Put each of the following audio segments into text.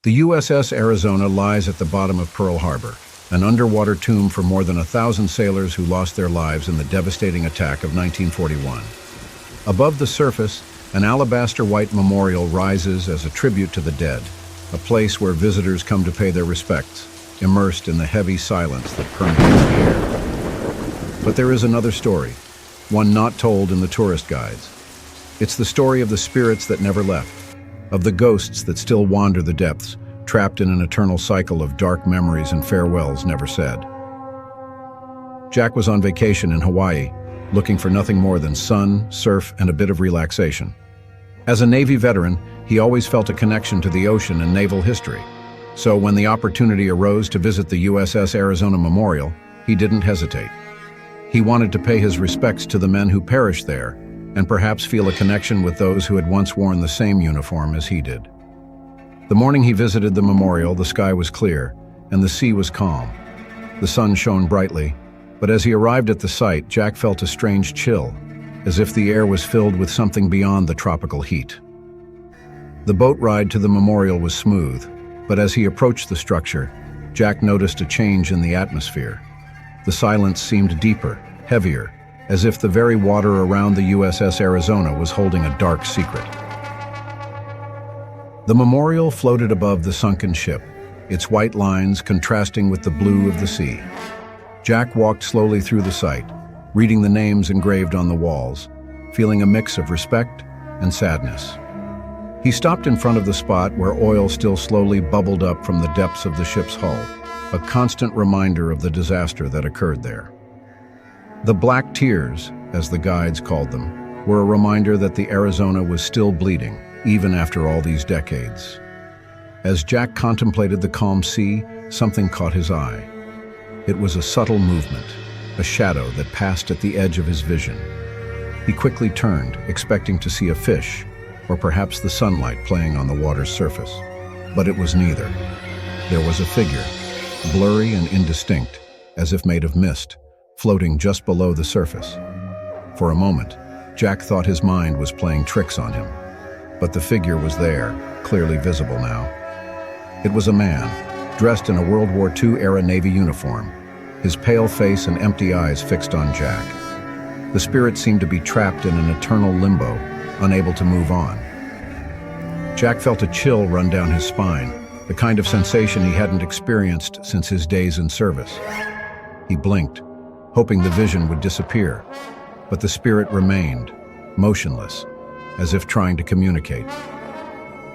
The USS Arizona lies at the bottom of Pearl Harbor, an underwater tomb for more than 1,000 sailors who lost their lives in the devastating attack of 1941. Above the surface, an alabaster-white memorial rises as a tribute to the dead, a place where visitors come to pay their respects, immersed in the heavy silence that permeates the air. But there is another story, one not told in the tourist guides. It's the story of the spirits that never left, of the ghosts that still wander the depths, trapped in an eternal cycle of dark memories and farewells never said. Jack was on vacation in Hawaii, looking for nothing more than sun, surf, and a bit of relaxation. As a Navy veteran, he always felt a connection to the ocean and naval history. So when the opportunity arose to visit the USS Arizona Memorial, he didn't hesitate. He wanted to pay his respects to the men who perished there, and perhaps feel a connection with those who had once worn the same uniform as he did. The morning he visited the memorial, the sky was clear, and the sea was calm. The sun shone brightly, but as he arrived at the site, Jack felt a strange chill, as if the air was filled with something beyond the tropical heat. The boat ride to the memorial was smooth, but as he approached the structure, Jack noticed a change in the atmosphere. The silence seemed deeper, heavier, as if the very water around the USS Arizona was holding a dark secret. The memorial floated above the sunken ship, its white lines contrasting with the blue of the sea. Jack walked slowly through the site, reading the names engraved on the walls, feeling a mix of respect and sadness. He stopped in front of the spot where oil still slowly bubbled up from the depths of the ship's hull, a constant reminder of the disaster that occurred there. The black tears, as the guides called them, were a reminder that the Arizona was still bleeding, even after all these decades. As Jack contemplated the calm sea, something caught his eye. It was a subtle movement, a shadow that passed at the edge of his vision. He quickly turned, expecting to see a fish, or perhaps the sunlight playing on the water's surface. But it was neither. There was a figure, blurry and indistinct, as if made of mist, floating just below the surface. For a moment, Jack thought his mind was playing tricks on him. But the figure was there, clearly visible now. It was a man, dressed in a World War II-era Navy uniform, his pale face and empty eyes fixed on Jack. The spirit seemed to be trapped in an eternal limbo, unable to move on. Jack felt a chill run down his spine, the kind of sensation he hadn't experienced since his days in service. He blinked, hoping the vision would disappear, but the spirit remained, motionless, as if trying to communicate.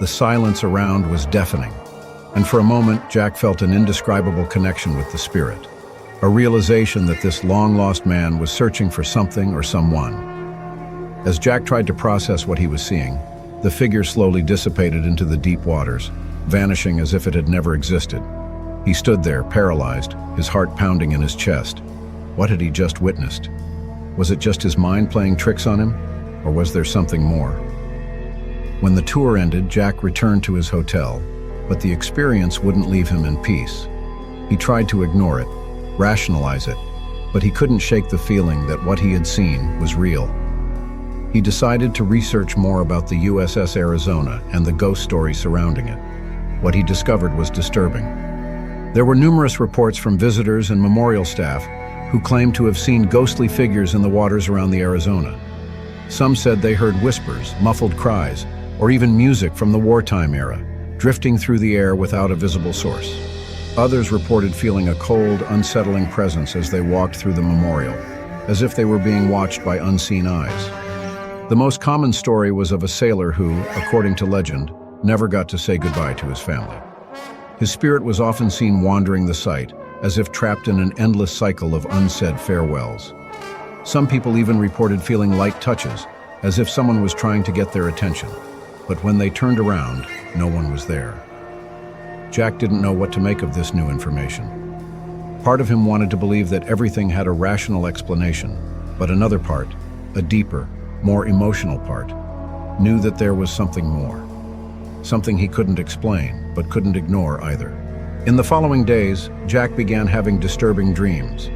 The silence around was deafening, and for a moment Jack felt an indescribable connection with the spirit, a realization that this long-lost man was searching for something or someone. As Jack tried to process what he was seeing, the figure slowly dissipated into the deep waters, vanishing as if it had never existed. He stood there, paralyzed, his heart pounding in his chest. What had he just witnessed? Was it just his mind playing tricks on him? Or was there something more? When the tour ended, Jack returned to his hotel, but the experience wouldn't leave him in peace. He tried to ignore it, rationalize it, but he couldn't shake the feeling that what he had seen was real. He decided to research more about the USS Arizona and the ghost story surrounding it. What he discovered was disturbing. There were numerous reports from visitors and memorial staff who claimed to have seen ghostly figures in the waters around the Arizona. Some said they heard whispers, muffled cries, or even music from the wartime era, drifting through the air without a visible source. Others reported feeling a cold, unsettling presence as they walked through the memorial, as if they were being watched by unseen eyes. The most common story was of a sailor who, according to legend, never got to say goodbye to his family. His spirit was often seen wandering the site, as if trapped in an endless cycle of unsaid farewells. Some people even reported feeling light touches, as if someone was trying to get their attention. But when they turned around, no one was there. Jack didn't know what to make of this new information. Part of him wanted to believe that everything had a rational explanation, but another part, a deeper, more emotional part, knew that there was something more. Something he couldn't explain, but couldn't ignore either. In the following days, Jack began having disturbing dreams.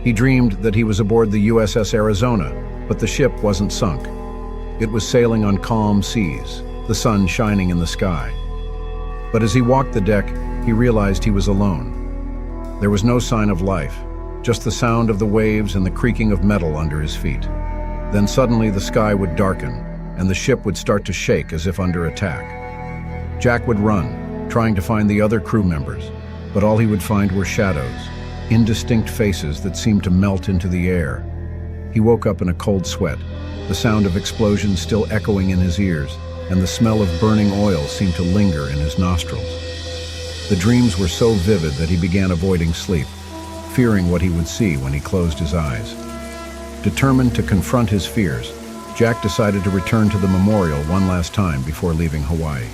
He dreamed that he was aboard the USS Arizona, but the ship wasn't sunk. It was sailing on calm seas, the sun shining in the sky. But as he walked the deck, he realized he was alone. There was no sign of life, just the sound of the waves and the creaking of metal under his feet. Then suddenly the sky would darken, and the ship would start to shake as if under attack. Jack would run, trying to find the other crew members, but all he would find were shadows, indistinct faces that seemed to melt into the air. He woke up in a cold sweat, the sound of explosions still echoing in his ears, and the smell of burning oil seemed to linger in his nostrils. The dreams were so vivid that he began avoiding sleep, fearing what he would see when he closed his eyes. Determined to confront his fears, Jack decided to return to the memorial one last time before leaving Hawaii.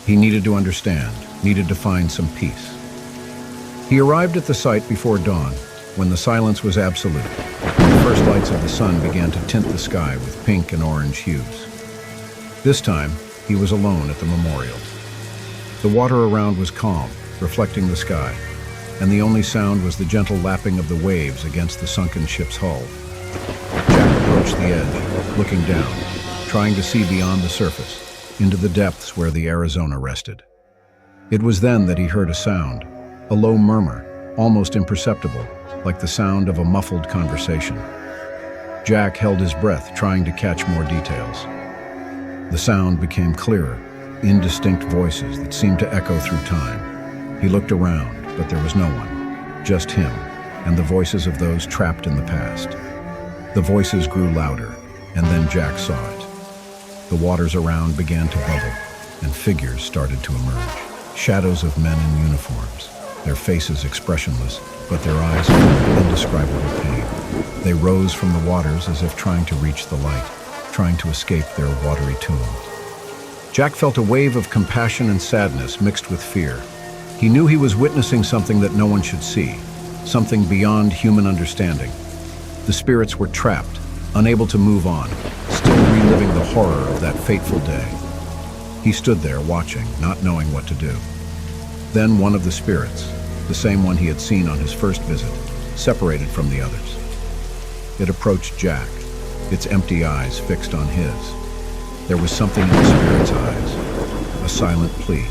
He needed to understand, needed to find some peace. He arrived at the site before dawn, when the silence was absolute. The first lights of the sun began to tint the sky with pink and orange hues. This time, he was alone at the memorial. The water around was calm, reflecting the sky, and the only sound was the gentle lapping of the waves against the sunken ship's hull. Jack approached the edge, looking down, trying to see beyond the surface, into the depths where the Arizona rested. It was then that he heard a sound, a low murmur, almost imperceptible, like the sound of a muffled conversation. Jack held his breath, trying to catch more details. The sound became clearer, indistinct voices that seemed to echo through time. He looked around, but there was no one, just him, and the voices of those trapped in the past. The voices grew louder, and then Jack saw it. The waters around began to bubble, and figures started to emerge. Shadows of men in uniforms, their faces expressionless, but their eyes full of indescribable pain. They rose from the waters as if trying to reach the light, trying to escape their watery tombs. Jack felt a wave of compassion and sadness mixed with fear. He knew he was witnessing something that no one should see, something beyond human understanding. The spirits were trapped, unable to move on, still reliving the horror of that fateful day. He stood there watching, not knowing what to do. Then one of the spirits, the same one he had seen on his first visit, separated from the others. It approached Jack, its empty eyes fixed on his. There was something in the spirit's eyes, a silent plea,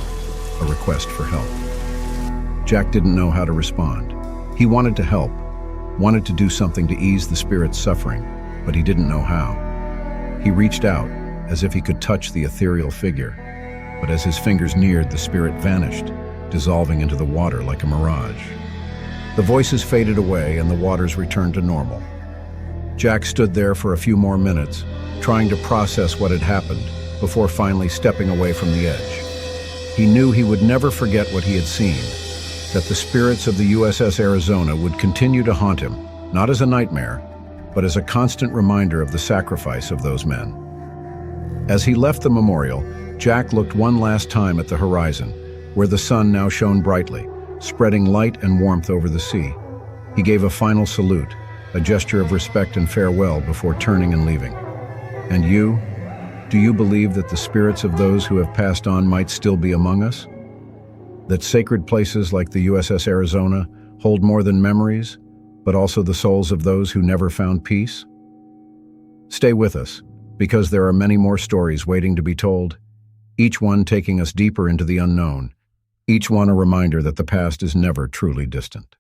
a request for help. Jack didn't know how to respond. He wanted to help, wanted to do something to ease the spirit's suffering, but he didn't know how. He reached out, as if he could touch the ethereal figure, but as his fingers neared, the spirit vanished, dissolving into the water like a mirage. The voices faded away and the waters returned to normal. Jack stood there for a few more minutes, trying to process what had happened, before finally stepping away from the edge. He knew he would never forget what he had seen, that the spirits of the USS Arizona would continue to haunt him, not as a nightmare, but as a constant reminder of the sacrifice of those men. As he left the memorial, Jack looked one last time at the horizon, where the sun now shone brightly, spreading light and warmth over the sea. He gave a final salute, a gesture of respect and farewell before turning and leaving. And you? Do you believe that the spirits of those who have passed on might still be among us? That sacred places like the USS Arizona hold more than memories, but also the souls of those who never found peace? Stay with us, because there are many more stories waiting to be told, each one taking us deeper into the unknown, each one a reminder that the past is never truly distant.